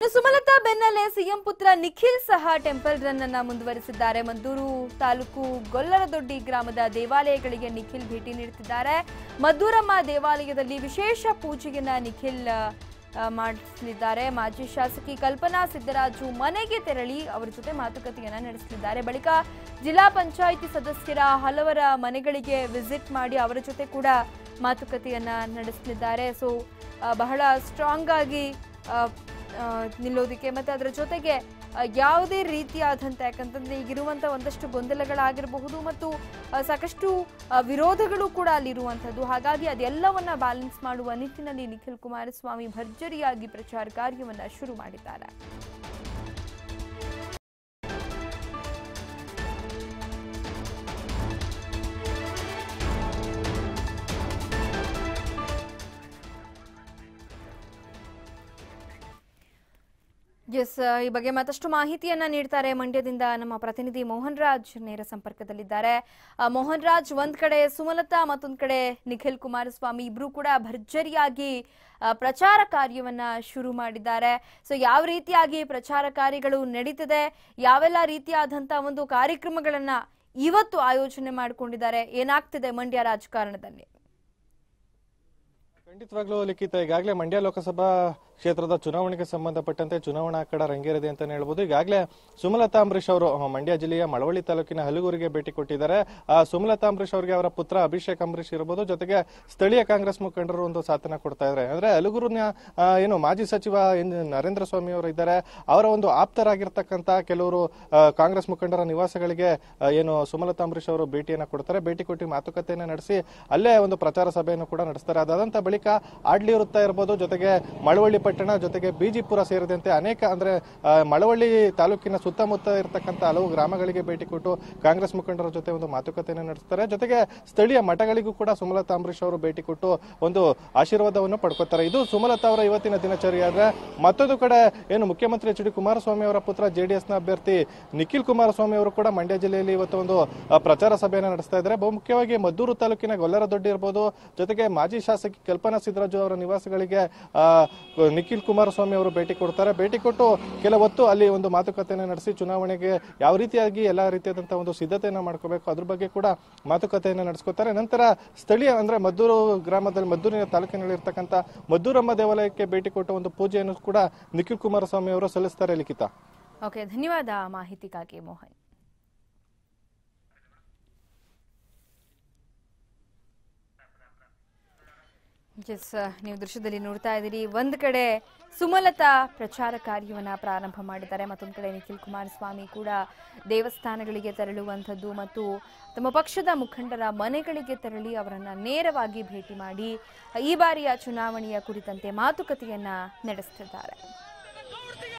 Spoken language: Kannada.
ಸುಮಲತಾ ಬೆನ್ನಲ್ಲೇ ಸಿಎಂ ಪುತ್ರ ನಿಖಿಲ್ ಸಹ ಟೆಂಪಲ್ ರನ್ ಅನ್ನು ಮುಂದುವರಿಸಿದ್ದಾರೆ. ಮದ್ದೂರು ತಾಲೂಕು ಗೊಲ್ಲರದೊಡ್ಡಿ ಗ್ರಾಮದ ದೇವಾಲಯಗಳಿಗೆ ನಿಖಿಲ್ ಭೇಟಿ ನೀಡುತ್ತಿದ್ದಾರೆ. ಮದ್ದೂರಮ್ಮ ದೇವಾಲಯದಲ್ಲಿ ವಿಶೇಷ ಪೂಜೆಯನ್ನ ನಿಖಿಲ್ ಮಾಡಿಸಲಿದ್ದಾರೆ. ಮಾಜಿ ಶಾಸಕಿ ಕಲ್ಪನಾ ಸಿದ್ದರಾಜು ಮನೆಗೆ ತೆರಳಿ ಅವರ ಜೊತೆ ಮಾತುಕತೆಯನ್ನ ನಡೆಸಲಿದ್ದಾರೆ. ಬಳಿಕ ಜಿಲ್ಲಾ ಪಂಚಾಯಿತಿ ಸದಸ್ಯರ ಹಲವರ ಮನೆಗಳಿಗೆ ವಿಸಿಟ್ ಮಾಡಿ ಅವರ ಜೊತೆ ಕೂಡ ಮಾತುಕತೆಯನ್ನ ನಡೆಸಲಿದ್ದಾರೆ. ಸೊ ಬಹಳ ಸ್ಟ್ರಾಂಗ್ ಆಗಿ ನಿಲ್ಲೋದಕ್ಕೆ ಮತ್ತೆ ಅದರ ಜೊತೆಗೆ ಯಾವುದೇ ರೀತಿಯಾದಂಥ ಯಾಕಂತಂದ್ರೆ ಈಗಿರುವಂಥ ಒಂದಷ್ಟು ಗೊಂದಲಗಳಾಗಿರಬಹುದು ಮತ್ತು ಸಾಕಷ್ಟು ವಿರೋಧಗಳು ಕೂಡ ಅಲ್ಲಿರುವಂಥದ್ದು. ಹಾಗಾಗಿ ಅದೆಲ್ಲವನ್ನ ಬ್ಯಾಲೆನ್ಸ್ ಮಾಡುವ ನಿಟ್ಟಿನಲ್ಲಿ ನಿಖಿಲ್ ಕುಮಾರಸ್ವಾಮಿ ಭರ್ಜರಿಯಾಗಿ ಪ್ರಚಾರ ಕಾರ್ಯವನ್ನ ಶುರು ಮಾಡಿದ್ದಾರೆ. ಈ ಬಗ್ಗೆ ಮತ್ತಷ್ಟು ಮಾಹಿತಿಯನ್ನ ನೀಡ್ತಾರೆ ಮಂಡ್ಯದಿಂದ ನಮ್ಮ ಪ್ರತಿನಿಧಿ ಮೋಹನ್ ರಾಜ್ ನೇರ ಸಂಪರ್ಕದಲ್ಲಿದ್ದಾರೆ. ಮೋಹನ್ ರಾಜ್, ಒಂದ್ ಕಡೆ ಸುಮಲತಾ ಮತ್ತೊಂದ್ ಕಡೆ ನಿಖಿಲ್ ಕುಮಾರಸ್ವಾಮಿ ಇಬ್ರು ಕೂಡ ಭರ್ಜರಿಯಾಗಿ ಪ್ರಚಾರ ಕಾರ್ಯವನ್ನ ಶುರು ಮಾಡಿದ್ದಾರೆ. ಸೊ ಯಾವ ರೀತಿಯಾಗಿ ಪ್ರಚಾರ ಕಾರ್ಯಗಳು ನಡೀತಿದೆ, ಯಾವೆಲ್ಲ ರೀತಿಯಾದಂತ ಒಂದು ಕಾರ್ಯಕ್ರಮಗಳನ್ನ ಇವತ್ತು ಆಯೋಜನೆ ಮಾಡಿಕೊಂಡಿದ್ದಾರೆ, ಏನಾಗ್ತಿದೆ ಮಂಡ್ಯ ರಾಜಕಾರಣದಲ್ಲಿ? ಖಂಡಿತವಾಗ್ಲೂ ಲಿಖಿತ, ಈಗಾಗಲೇ ಮಂಡ್ಯ ಲೋಕಸಭಾ ಕ್ಷೇತ್ರದ ಚುನಾವಣೆಗೆ ಸಂಬಂಧಪಟ್ಟಂತೆ ಚುನಾವಣಾ ಅಖಾಡ ರಂಗೇರಿದೆ ಅಂತಾನೆ ಹೇಳ್ಬೋದು. ಈಗಾಗಲೇ ಸುಮಲತಾ ಅಂಬರೀಶ್ ಅವರು ಮಂಡ್ಯ ಜಿಲ್ಲೆಯ ಮಳವಳ್ಳಿ ತಾಲೂಕಿನ ಹಲಗೂರಿಗೆ ಭೇಟಿ ಕೊಟ್ಟಿದ್ದಾರೆ. ಸುಮಲತಾ ಅಂಬರೀಶ್ ಅವರಿಗೆ ಅವರ ಪುತ್ರ ಅಭಿಷೇಕ್ ಅಂಬರೀಶ್ ಇರಬಹುದು, ಜೊತೆಗೆ ಸ್ಥಳೀಯ ಕಾಂಗ್ರೆಸ್ ಮುಖಂಡರು ಒಂದು ಸಾಥನ್ನ ಕೊಡ್ತಾ ಇದ್ದಾರೆ. ಅಂದ್ರೆ ಹಲಗೂರಿನ ಏನು ಮಾಜಿ ಸಚಿವ ನರೇಂದ್ರ ಸ್ವಾಮಿ ಅವರು ಇದ್ದಾರೆ, ಅವರ ಒಂದು ಆಪ್ತರಾಗಿರ್ತಕ್ಕಂಥ ಕೆಲವರು ಕಾಂಗ್ರೆಸ್ ಮುಖಂಡರ ನಿವಾಸಗಳಿಗೆ ಏನು ಸುಮಲತಾ ಅಂಬರೀಶ್ ಅವರು ಭೇಟಿಯನ್ನ ಕೊಡ್ತಾರೆ. ಭೇಟಿ ಕೊಟ್ಟು ಮಾತುಕತೆಯನ್ನ ನಡೆಸಿ ಅಲ್ಲೇ ಒಂದು ಪ್ರಚಾರ ಸಭೆಯನ್ನು ಕೂಡ ನಡೆಸ್ತಾರೆ. ಅದಾದಂತ ಬಳಿಕ ಆಡ್ಲಿ ವೃತ್ತ ಇರಬಹುದು, ಜೊತೆಗೆ ಮಳವಳ್ಳಿ ಪಟ್ಟಣ, ಜೊತೆಗೆ ಬಿಜಿಪುರ ಸೇರಿದಂತೆ ಅನೇಕ ಅಂದ್ರೆ ಮಳವಳ್ಳಿ ತಾಲೂಕಿನ ಸುತ್ತಮುತ್ತ ಇರತಕ್ಕಂಥ ಹಲವು ಗ್ರಾಮಗಳಿಗೆ ಭೇಟಿ ಕೊಟ್ಟು ಕಾಂಗ್ರೆಸ್ ಮುಖಂಡರ ಜೊತೆ ಒಂದು ಮಾತುಕತೆಯನ್ನು ನಡೆಸ್ತಾರೆ. ಜೊತೆಗೆ ಸ್ಥಳೀಯ ಮಠಗಳಿಗೂ ಕೂಡ ಸುಮಲತಾ ಅಂಬರೀಶ್ ಅವರು ಭೇಟಿ ಕೊಟ್ಟು ಒಂದು ಆಶೀರ್ವಾದವನ್ನು ಪಡ್ಕೋತಾರೆ. ಇದು ಸುಮಲತಾ ಅವರ ಇವತ್ತಿನ ದಿನಚರಿ. ಆದ್ರೆ ಮತ್ತೊಂದು ಕಡೆ ಏನು ಮುಖ್ಯಮಂತ್ರಿ ಎಚ್ ಡಿ ಕುಮಾರಸ್ವಾಮಿ ಅವರ ಪುತ್ರ ಜೆಡಿಎಸ್ ನ ಅಭ್ಯರ್ಥಿ ನಿಖಿಲ್ ಕುಮಾರಸ್ವಾಮಿ ಅವರು ಕೂಡ ಮಂಡ್ಯ ಜಿಲ್ಲೆಯಲ್ಲಿ ಇವತ್ತು ಒಂದು ಪ್ರಚಾರ ಸಭೆಯನ್ನು ನಡೆಸ್ತಾ ಇದ್ದಾರೆ. ಬಹುಮುಖ್ಯವಾಗಿ ಮದ್ದೂರು ತಾಲೂಕಿನ ಗೊಲ್ಲರದೊಡ್ಡಿ ಇರಬಹುದು, ಜೊತೆಗೆ ಮಾಜಿ ಶಾಸಕಿ ಕಲ್ಪನಾ ಸಿದ್ದರಾಜು ಅವರ ನಿವಾಸಗಳಿಗೆ ನಿಖಿಲ್ ಕುಮಾರಸ್ವಾಮಿ ಅವರು ಭೇಟಿ ಕೊಡ್ತಾರೆ. ಭೇಟಿ ಕೊಟ್ಟು ಕೆಲ ಹೊತ್ತು ಅಲ್ಲಿ ಒಂದು ಮಾತುಕತೆಯನ್ನು ನಡೆಸಿ ಚುನಾವಣೆಗೆ ಯಾವ ರೀತಿಯಾಗಿ ಎಲ್ಲಾ ರೀತಿಯಾದಂತಹ ಒಂದು ಸಿದ್ಧತೆಯನ್ನು ಮಾಡ್ಕೋಬೇಕು ಅದ್ರ ಬಗ್ಗೆ ಕೂಡ ಮಾತುಕತೆಯನ್ನು ನಡೆಸ್ಕೊತಾರೆ. ನಂತರ ಸ್ಥಳೀಯ ಅಂದ್ರೆ ಮದ್ದೂರು ಗ್ರಾಮದಲ್ಲಿ ಮದ್ದೂರಿನ ತಾಲೂಕಿನಲ್ಲಿ ಇರ್ತಕ್ಕಂಥ ಮದ್ದೂರಮ್ಮ ದೇವಾಲಯಕ್ಕೆ ಭೇಟಿ ಕೊಟ್ಟು ಒಂದು ಪೂಜೆಯನ್ನು ಕೂಡ ನಿಖಿಲ್ ಕುಮಾರಸ್ವಾಮಿ ಅವರು ಸಲ್ಲಿಸ್ತಾರೆ. ಲಿಖಿತ, ಓಕೆ, ಧನ್ಯವಾದ ಮಾಹಿತಿಗಾಗಿ ಮೋಹನ್. ನೀವು ದೃಶ್ಯದಲ್ಲಿ ನೋಡ್ತಾ ಇದ್ದೀರಿ, ಒಂದ್ ಕಡೆ ಸುಮಲತಾ ಪ್ರಚಾರ ಕಾರ್ಯವನ್ನ ಪ್ರಾರಂಭ ಮಾಡಿದ್ದಾರೆ, ಮತ್ತೊಂದು ಕಡೆ ನಿಖಿಲ್ ಕುಮಾರಸ್ವಾಮಿ ಕೂಡ ದೇವಸ್ಥಾನಗಳಿಗೆ ತೆರಳುವಂಥದ್ದು ಮತ್ತು ತಮ್ಮ ಪಕ್ಷದ ಮುಖಂಡರ ಮನೆಗಳಿಗೆ ತೆರಳಿ ಅವರನ್ನ ನೇರವಾಗಿ ಭೇಟಿ ಮಾಡಿ ಈ ಬಾರಿಯ ಚುನಾವಣೆಯ ಕುರಿತಂತೆ ಮಾತುಕತೆಯನ್ನ ನಡೆಸುತ್ತಿದ್ದಾರೆ.